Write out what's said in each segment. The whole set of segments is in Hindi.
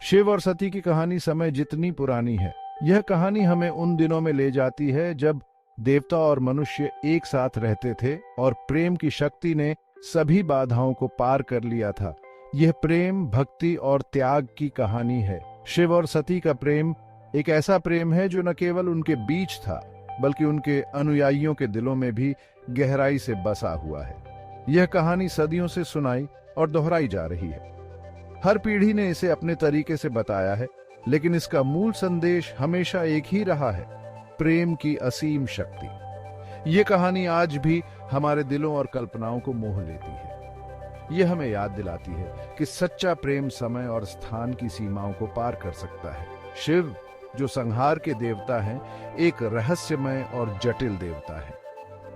शिव और सती की कहानी समय जितनी पुरानी है, यह कहानी हमें उन दिनों में ले जाती है जब देवता और मनुष्य एक साथ रहते थे और प्रेम की शक्ति ने सभी बाधाओं को पार कर लिया था। यह प्रेम, भक्ति और त्याग की कहानी है। शिव और सती का प्रेम एक ऐसा प्रेम है जो न केवल उनके बीच था, बल्कि उनके अनुयायियों के दिलों में भी गहराई से बसा हुआ है। यह कहानी सदियों से सुनाई और दोहराई जा रही है। हर पीढ़ी ने इसे अपने तरीके से बताया है, लेकिन इसका मूल संदेश हमेशा एक ही रहा है, प्रेम की असीम शक्ति। यह कहानी आज भी हमारे दिलों और कल्पनाओं को मोह लेती है। यह हमें याद दिलाती है कि सच्चा प्रेम समय और स्थान की सीमाओं को पार कर सकता है। शिव, जो संहार के देवता हैं, एक रहस्यमय और जटिल देवता है।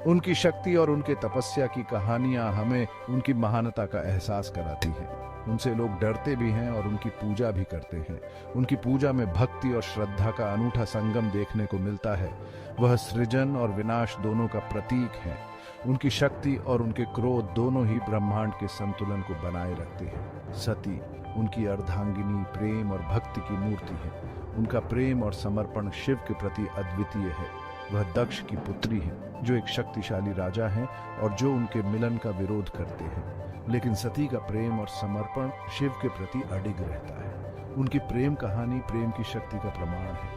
उनकी शक्ति और उनके तपस्या की कहानियां हमें उनकी महानता का एहसास कराती हैं। उनसे लोग डरते भी हैं और उनकी पूजा भी करते हैं। उनकी पूजा में भक्ति और श्रद्धा का अनूठा संगम देखने को मिलता है। वह सृजन और विनाश दोनों का प्रतीक है। उनकी शक्ति और उनके क्रोध दोनों ही ब्रह्मांड के संतुलन को बनाए रखते हैं। सती, उनकी अर्धांगिनी, प्रेम और भक्ति की मूर्ति है। उनका प्रेम और समर्पण शिव के प्रति अद्वितीय है। वह दक्ष की पुत्री है, जो एक शक्तिशाली राजा हैं और जो उनके मिलन का विरोध करते हैं। लेकिन सती का प्रेम और समर्पण शिव के प्रति अडिग रहता है। उनकी प्रेम कहानी प्रेम की शक्ति का प्रमाण है।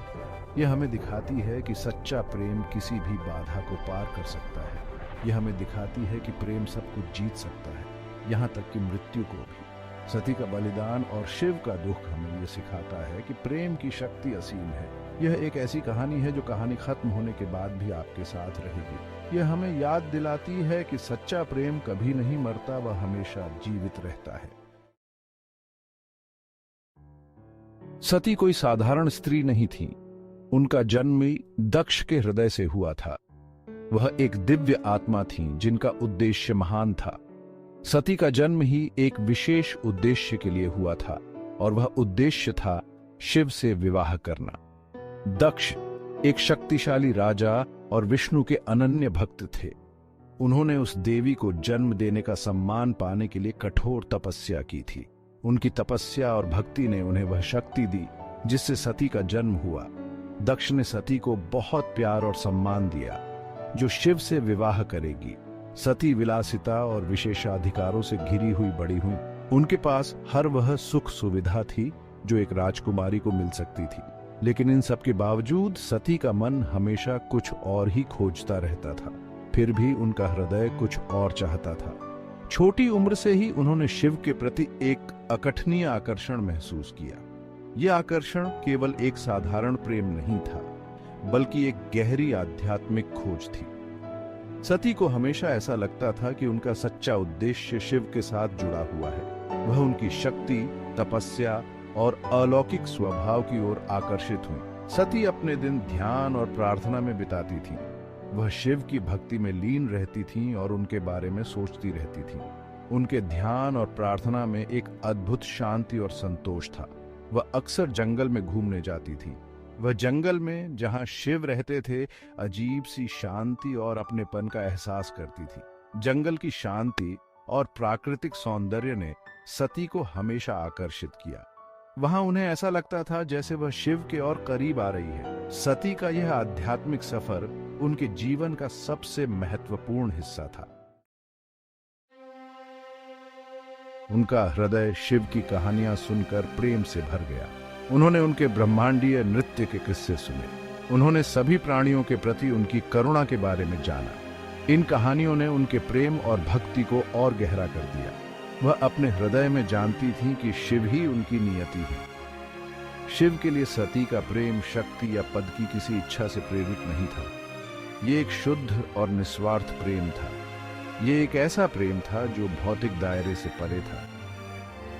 यह हमें दिखाती है कि सच्चा प्रेम किसी भी बाधा को पार कर सकता है। यह हमें दिखाती है कि प्रेम सब कुछ जीत सकता है, यहाँ तक कि मृत्यु को भी। सती का बलिदान और शिव का दुख हमें यह सिखाता है कि प्रेम की शक्ति असीम है। यह एक ऐसी कहानी है जो कहानी खत्म होने के बाद भी आपके साथ रहेगी। यह हमें याद दिलाती है कि सच्चा प्रेम कभी नहीं मरता, वह हमेशा जीवित रहता है। सती कोई साधारण स्त्री नहीं थी। उनका जन्म ही दक्ष के हृदय से हुआ था। वह एक दिव्य आत्मा थी जिनका उद्देश्य महान था। सती का जन्म ही एक विशेष उद्देश्य के लिए हुआ था, और वह उद्देश्य था शिव से विवाह करना। दक्ष एक शक्तिशाली राजा और विष्णु के अनन्य भक्त थे। उन्होंने उस देवी को जन्म देने का सम्मान पाने के लिए कठोर तपस्या की थी। उनकी तपस्या और भक्ति ने उन्हें वह शक्ति दी जिससे सती का जन्म हुआ। दक्ष ने सती को बहुत प्यार और सम्मान दिया, जो शिव से विवाह करेगी। सती विलासिता और विशेषाधिकारों से घिरी हुई बड़ी हुई। उनके पास हर वह सुख सुविधा थी जो एक राजकुमारी को मिल सकती थी। लेकिन इन सब के बावजूद सती का मन हमेशा कुछ और ही खोजता रहता था। फिर भी उनका हृदय कुछ और चाहता था। छोटी उम्र से ही उन्होंने शिव के प्रति एक अकठनीय आकर्षण महसूस किया। यह आकर्षण केवल एक साधारण प्रेम नहीं था, बल्कि एक गहरी आध्यात्मिक खोज थी। सती को हमेशा ऐसा लगता था कि उनका सच्चा उद्देश्य शिव के साथ जुड़ा हुआ है। वह उनकी शक्ति, तपस्या और अलौकिक स्वभाव की ओर आकर्षित हुई। सती अपने दिन ध्यान और प्रार्थना में बिताती थी। वह शिव की भक्ति में लीन रहती थीं और उनके बारे में सोचती रहती थीं। उनके ध्यान और प्रार्थना में एक अद्भुत शांति और संतोष था। वह अक्सर जंगल में घूमने जाती थी। वह जंगल में जहां शिव रहते थे अजीब सी शांति और अपनेपन का एहसास करती थी। जंगल की शांति और प्राकृतिक सौंदर्य ने सती को हमेशा आकर्षित किया। वहां उन्हें ऐसा लगता था जैसे वह शिव के और करीब आ रही है। सती का यह आध्यात्मिक सफर उनके जीवन का सबसे महत्वपूर्ण हिस्सा था। उनका हृदय शिव की कहानियां सुनकर प्रेम से भर गया। उन्होंने उनके ब्रह्मांडीय नृत्य के किस्से सुने। उन्होंने सभी प्राणियों के प्रति उनकी करुणा के बारे में जाना। इन कहानियों ने उनके प्रेम और भक्ति को और गहरा कर दिया। वह अपने हृदय में जानती थीं कि शिव ही उनकी नियति है। शिव के लिए सती का प्रेम शक्ति या पद की किसी इच्छा से प्रेरित नहीं था। ये एक शुद्ध और निस्वार्थ प्रेम था। ये एक ऐसा प्रेम था जो भौतिक दायरे से परे था।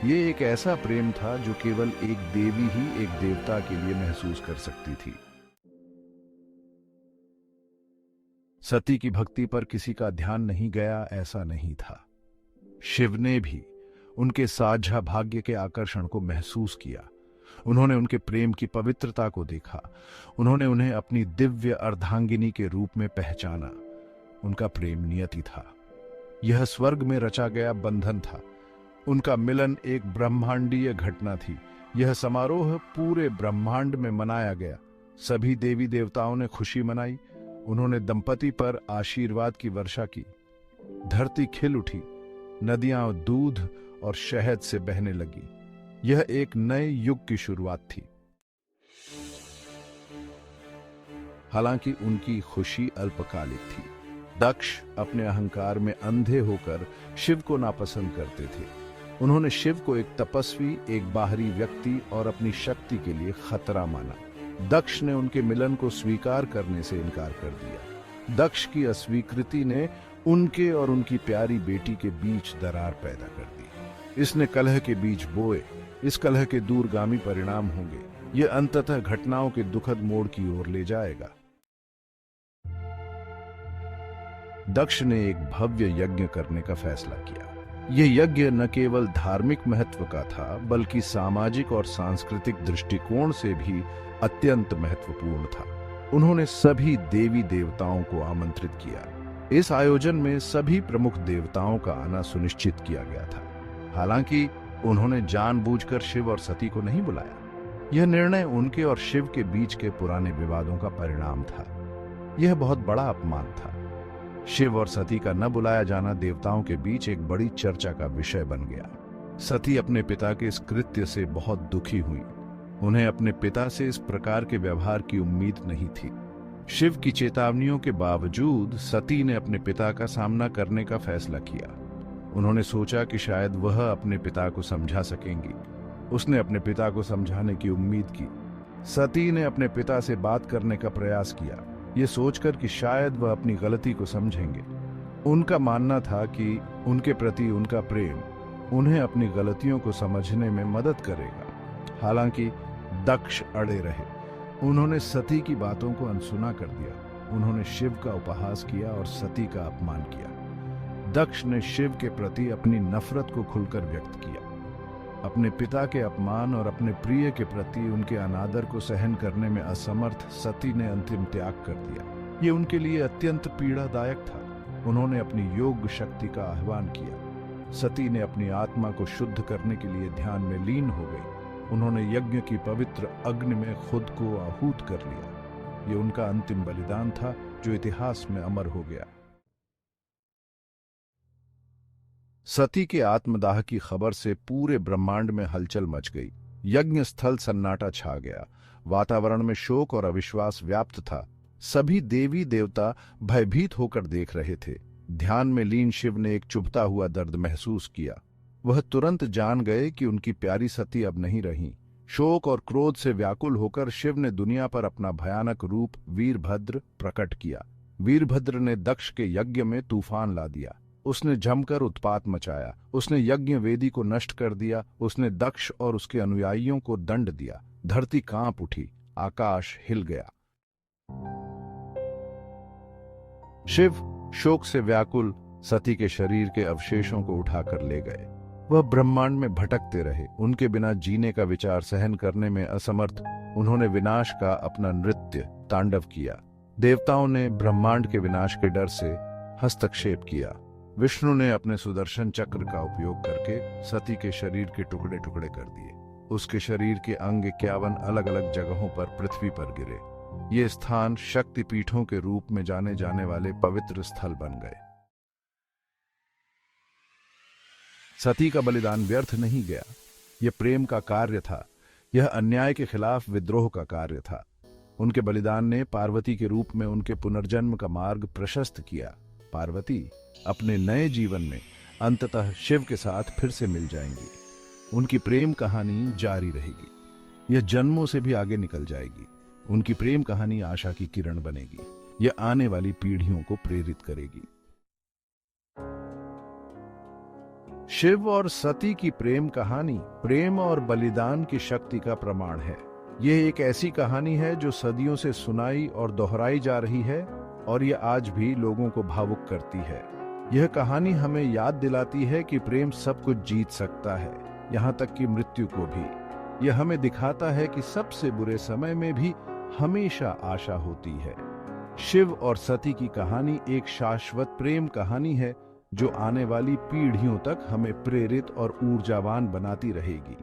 ये एक ऐसा प्रेम था जो केवल एक देवी ही एक देवता के लिए महसूस कर सकती थी। सती की भक्ति पर किसी का ध्यान नहीं गया, ऐसा नहीं था। शिव ने भी उनके साझा भाग्य के आकर्षण को महसूस किया। उन्होंने उनके प्रेम की पवित्रता को देखा। उन्होंने उन्हें अपनी दिव्य अर्धांगिनी के रूप में पहचाना। उनका प्रेम नियति था। यह स्वर्ग में रचा गया बंधन था। उनका मिलन एक ब्रह्मांडीय घटना थी, यह समारोह पूरे ब्रह्मांड में मनाया गया। सभी देवी देवताओं ने खुशी मनाई। उन्होंने दंपति पर आशीर्वाद की वर्षा की। धरती खिल उठी, नदियां दूध और शहद से बहने लगी। यह एक नए युग की शुरुआत थी। हालांकि उनकी खुशी अल्पकालिक थी। दक्ष अपने अहंकार में अंधे होकर शिव को नापसंद करते थे। उन्होंने शिव को एक तपस्वी, एक बाहरी व्यक्ति और अपनी शक्ति के लिए खतरा माना। दक्ष ने उनके मिलन को स्वीकार करने से इनकार कर दिया। दक्ष की अस्वीकृति ने उनके और उनकी प्यारी बेटी के बीच दरार पैदा कर दी। इसने कलह के बीज बोए। इस कलह के दूरगामी परिणाम होंगे। यह अंततः घटनाओं के दुखद मोड़ की ओर ले जाएगा। दक्ष ने एक भव्य यज्ञ करने का फैसला किया। यह यज्ञ न केवल धार्मिक महत्व का था, बल्कि सामाजिक और सांस्कृतिक दृष्टिकोण से भी अत्यंत महत्वपूर्ण था। उन्होंने सभी देवी देवताओं को आमंत्रित किया। इस आयोजन में सभी प्रमुख देवताओं का आना सुनिश्चित किया गया था। हालांकि उन्होंने जानबूझकर शिव और सती को नहीं बुलाया। यह निर्णय उनके और शिव के बीच के पुराने विवादों का परिणाम था। यह बहुत बड़ा अपमान था। शिव और सती का न बुलाया जाना देवताओं के बीच एक बड़ी चर्चा का विषय बन गया। सती अपने पिता के इस कृत्य से बहुत दुखी हुई। उन्हें अपने पिता से इस प्रकार के व्यवहार की उम्मीद नहीं थी। शिव की चेतावनियों के बावजूद सती ने अपने पिता का सामना करने का फैसला किया। उन्होंने सोचा कि शायद वह अपने पिता को समझा सकेंगी। उसने अपने पिता को समझाने की उम्मीद की। सती ने अपने पिता से बात करने का प्रयास किया, ये सोचकर कि शायद वह अपनी गलती को समझेंगे। उनका मानना था कि उनके प्रति उनका प्रेम उन्हें अपनी गलतियों को समझने में मदद करेगा। हालांकि दक्ष अड़े रहे। उन्होंने सती की बातों को अनसुना कर दिया। उन्होंने शिव का उपहास किया और सती का अपमान किया। दक्ष ने शिव के प्रति अपनी नफरत को खुलकर व्यक्त किया। अपने पिता के अपमान और अपने प्रिय के प्रति उनके अनादर को सहन करने में असमर्थ सती ने अंतिम त्याग कर दिया। ये उनके लिए अत्यंत पीड़ादायक था। उन्होंने अपनी योग शक्ति का आह्वान किया। सती ने अपनी आत्मा को शुद्ध करने के लिए ध्यान में लीन हो गई। उन्होंने यज्ञ की पवित्र अग्नि में खुद को आहूत कर लिया। ये उनका अंतिम बलिदान था जो इतिहास में अमर हो गया। सती के आत्मदाह की खबर से पूरे ब्रह्मांड में हलचल मच गई। यज्ञ स्थल सन्नाटा छा गया। वातावरण में शोक और अविश्वास व्याप्त था। सभी देवी देवता भयभीत होकर देख रहे थे। ध्यान में लीन शिव ने एक चुभता हुआ दर्द महसूस किया। वह तुरंत जान गए कि उनकी प्यारी सती अब नहीं रही। शोक और क्रोध से व्याकुल होकर शिव ने दुनिया पर अपना भयानक रूप वीरभद्र प्रकट किया। वीरभद्र ने दक्ष के यज्ञ में तूफान ला दिया। उसने जमकर उत्पात मचाया। उसने यज्ञ वेदी को नष्ट कर दिया। उसने दक्ष और उसके अनुयायियों को दंड दिया। धरती कांप उठी। आकाश हिल गया। शिव शोक से व्याकुल सती के शरीर के अवशेषों को उठाकर ले गए। वह ब्रह्मांड में भटकते रहे। उनके बिना जीने का विचार सहन करने में असमर्थ उन्होंने विनाश का अपना नृत्य तांडव किया। देवताओं ने ब्रह्मांड के विनाश के डर से हस्तक्षेप किया। विष्णु ने अपने सुदर्शन चक्र का उपयोग करके सती के शरीर के टुकड़े टुकड़े कर दिए। उसके शरीर के अंग 51 अलग अलग जगहों पर पृथ्वी पर गिरे। ये स्थान शक्तिपीठों के रूप में जाने जाने वाले पवित्र स्थल बन गए। सती का बलिदान व्यर्थ नहीं गया। यह प्रेम का कार्य था। यह अन्याय के खिलाफ विद्रोह का कार्य था। उनके बलिदान ने पार्वती के रूप में उनके पुनर्जन्म का मार्ग प्रशस्त किया। पार्वती अपने नए जीवन में अंततः शिव के साथ फिर से मिल जाएंगी। उनकी प्रेम कहानी जारी रहेगी। यह जन्मों से भी आगे निकल जाएगी। उनकी प्रेम कहानी आशा की किरण बनेगी। यह आने वाली पीढ़ियों को प्रेरित करेगी। शिव और सती की प्रेम कहानी प्रेम और बलिदान की शक्ति का प्रमाण है। यह एक ऐसी कहानी है जो सदियों से सुनाई और दोहराई जा रही है और यह आज भी लोगों को भावुक करती है। यह कहानी हमें याद दिलाती है कि प्रेम सब कुछ जीत सकता है, यहाँ तक कि मृत्यु को भी। यह हमें दिखाता है कि सबसे बुरे समय में भी हमेशा आशा होती है। शिव और सती की कहानी एक शाश्वत प्रेम कहानी है जो आने वाली पीढ़ियों तक हमें प्रेरित और ऊर्जावान बनाती रहेगी।